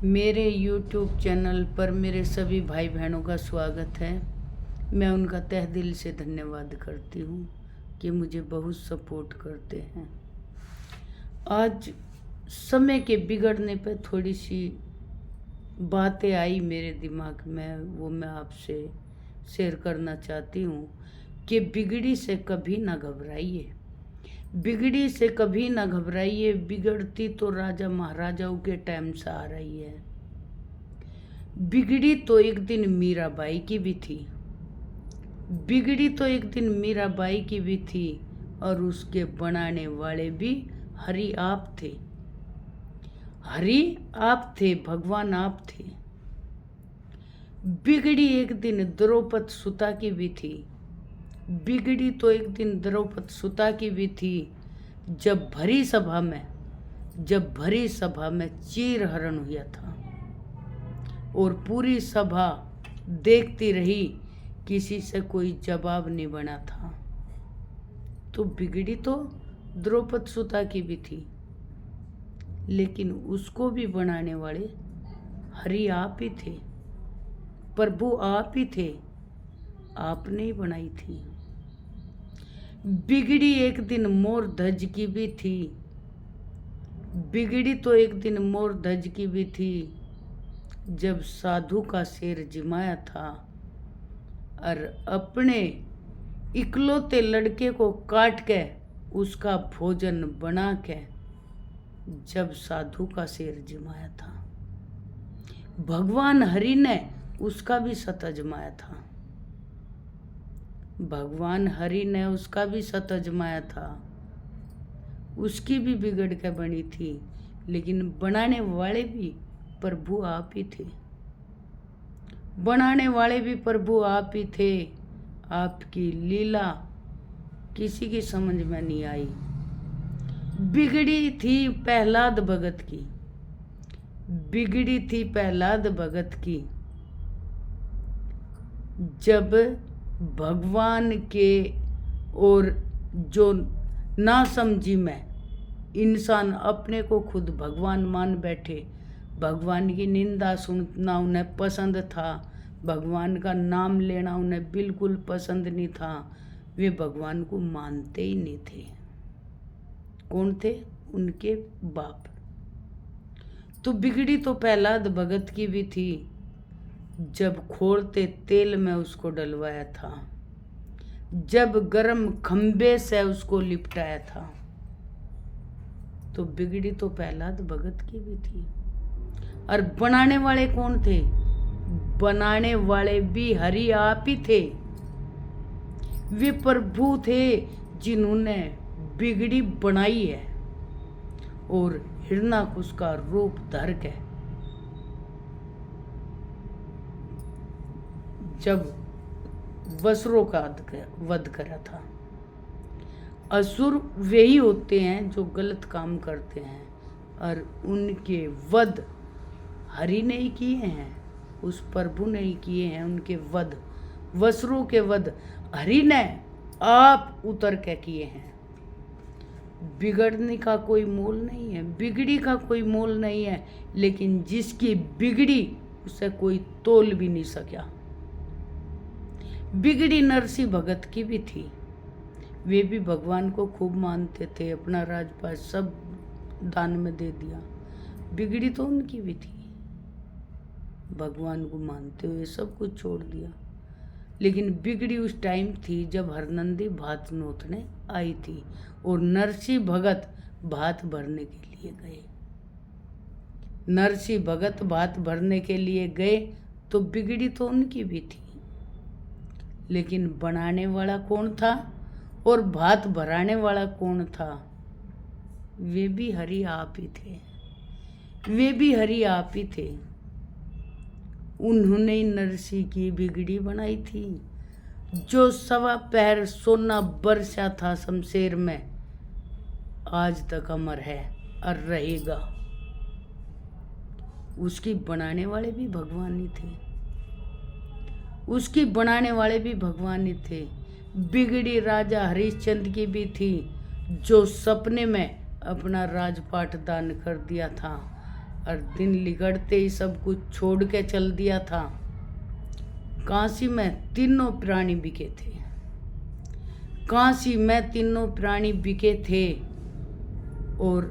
मेरे YouTube channel पर मेरे सभी भाई बहनों का स्वागत है। मैं उनका तहे दिल से धन्यवाद करती हूँ कि मुझे बहुत सपोर्ट करते हैं। आज समय के बिगड़ने पर थोड़ी सी बातें आई मेरे दिमाग में, वो मैं आपसे शेयर करना चाहती हूँ कि बिगड़ी से कभी ना घबराइए, बिगड़ी से कभी ना घबराइए, बिगड़ती तो राजा महाराजाओं के टाइम से आ रही है। बिगड़ी तो एक दिन मीराबाई की भी थी, बिगड़ी तो एक दिन मीराबाई की भी थी, और उसके बनाने वाले भी हरि आप थे, हरि आप थे, भगवान आप थे। बिगड़ी एक दिन द्रौपदी सुता की भी थी, बिगड़ी तो एक दिन द्रौपदी सुता की भी थी, जब भरी सभा में चीर हरण हुआ था और पूरी सभा देखती रही, किसी से कोई जवाब नहीं बना था। तो बिगड़ी तो द्रौपदी सुता की भी थी, लेकिन उसको भी बनाने वाले हरि आप ही थे, प्रभु आप ही थे, आपने ही बनाई थी। बिगड़ी एक दिन मोर ध्वज की भी थी, बिगड़ी तो एक दिन मोर ध्वज की भी थी, जब साधु का सिर जिमाया था और अपने इकलौते लड़के को काट के उसका भोजन बना के जब साधु का सिर जिमाया था। भगवान हरि ने उसका भी सत अजमाया था, भगवान हरि ने उसका भी सत अजमाया था, उसकी भी बिगड़ के बनी थी, लेकिन बनाने वाले भी प्रभु आप ही थे, बनाने वाले भी प्रभु आप ही थे। आपकी लीला किसी की समझ में नहीं आई। बिगड़ी थी प्रहलाद भगत की, बिगड़ी थी प्रहलाद भगत की, जब भगवान के और जो नासमझी में इंसान अपने को खुद भगवान मान बैठे, भगवान की निंदा सुनना उन्हें पसंद था, भगवान का नाम लेना उन्हें बिल्कुल पसंद नहीं था, वे भगवान को मानते ही नहीं थे। कौन थे? उनके बाप। तो बिगड़ी तो प्रहलाद भगत की भी थी, जब खोलते तेल में उसको डलवाया था, जब गर्म खंबे से उसको लिपटाया था। तो बिगड़ी तो प्रहलाद भगत की भी थी। और बनाने वाले कौन थे? बनाने वाले भी हरि आप ही थे, वे प्रभु थे जिन्होंने बिगड़ी बनाई है और हिरणाकुश का रूप धर के जब वसुरों का वध करा था। असुर वे ही होते हैं जो गलत काम करते हैं, और उनके वध हरि ने ही किए हैं, उस प्रभु ने ही किए हैं उनके वध। वसुरों के वध हरि ने आप उतर के किए हैं। बिगड़ने का कोई मोल नहीं है, बिगड़ी का कोई मोल नहीं है, लेकिन जिसकी बिगड़ी उसे कोई तोल भी नहीं सका। बिगड़ी नरसिंह भगत की भी थी, वे भी भगवान को खूब मानते थे, अपना राजपाट सब दान में दे दिया। बिगड़ी तो उनकी भी थी, भगवान को मानते हुए सब कुछ छोड़ दिया। लेकिन बिगड़ी उस टाइम थी जब हरनंदी भात नोतने आई थी और नरसिंह भगत भात भरने के लिए गए। नरसिंह भगत भात भरने के लिए गए तो बिगड़ी तो उनकी भी थी, लेकिन बनाने वाला कौन था और भात भराने वाला कौन था? वे भी हरि आप ही थे, वे भी हरि आप ही थे। उन्होंने ही नरसिंह की बिगड़ी बनाई थी, जो सवा पैर सोना बरसा था शमशेर में, आज तक अमर है और रहेगा। उसकी बनाने वाले भी भगवान ही थे, उसकी बनाने वाले भी भगवान ही थे। बिगड़ी राजा हरिश्चंद्र की भी थी, जो सपने में अपना राजपाट दान कर दिया था, और दिन लिगड़ते ही सब कुछ छोड़ के चल दिया था। काशी में तीनों प्राणी बिके थे, काशी में तीनों प्राणी बिके थे। और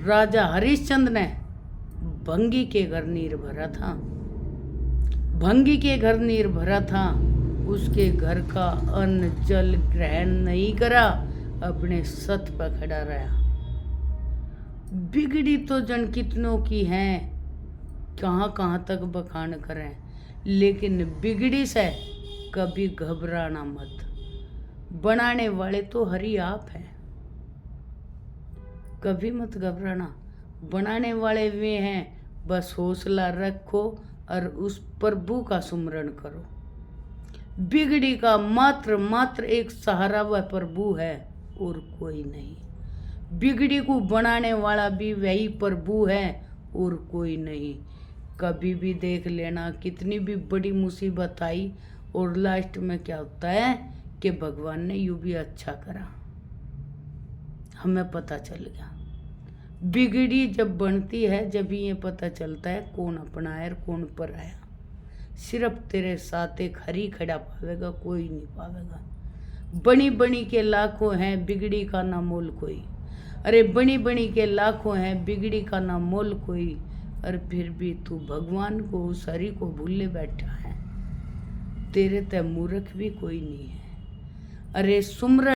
राजा हरिश्चंद्र ने भंगी के घर नीर भरा था, भंगी के घर नीर भरा था। उसके घर का अन्न जल ग्रहण नहीं करा, अपने सत पर खड़ा रहा। बिगड़ी तो जन कितनों की है, कहाँ कहाँ तक बखान करें, लेकिन बिगड़ी से कभी घबराना मत। बनाने वाले तो हरि आप हैं, कभी मत घबराना। बनाने वाले वे हैं, बस हौसला रखो और उस प्रभु का सुमरण करो। बिगड़ी का मात्र एक सहारा वह प्रभु है और कोई नहीं। बिगड़ी को बनाने वाला भी वही प्रभु है और कोई नहीं। कभी भी देख लेना, कितनी भी बड़ी मुसीबत आई और लास्ट में क्या होता है कि भगवान ने यूं भी अच्छा करा, हमें पता चल गया। बिगड़ी जब बनती है, जब ये पता चलता है कौन अपना है और कौन पराया। सिर्फ तेरे साथ एक हरि खड़ा पावेगा, कोई नहीं पावेगा। बनी बनी के लाखों हैं, बिगड़ी का ना मोल कोई। अरे बनी बनी के लाखों हैं, बिगड़ी का ना मोल कोई। और फिर भी तू भगवान को, उस हरि को भूले बैठा है। तेरे ते मूर्ख भी कोई नहीं है। अरे सुमरन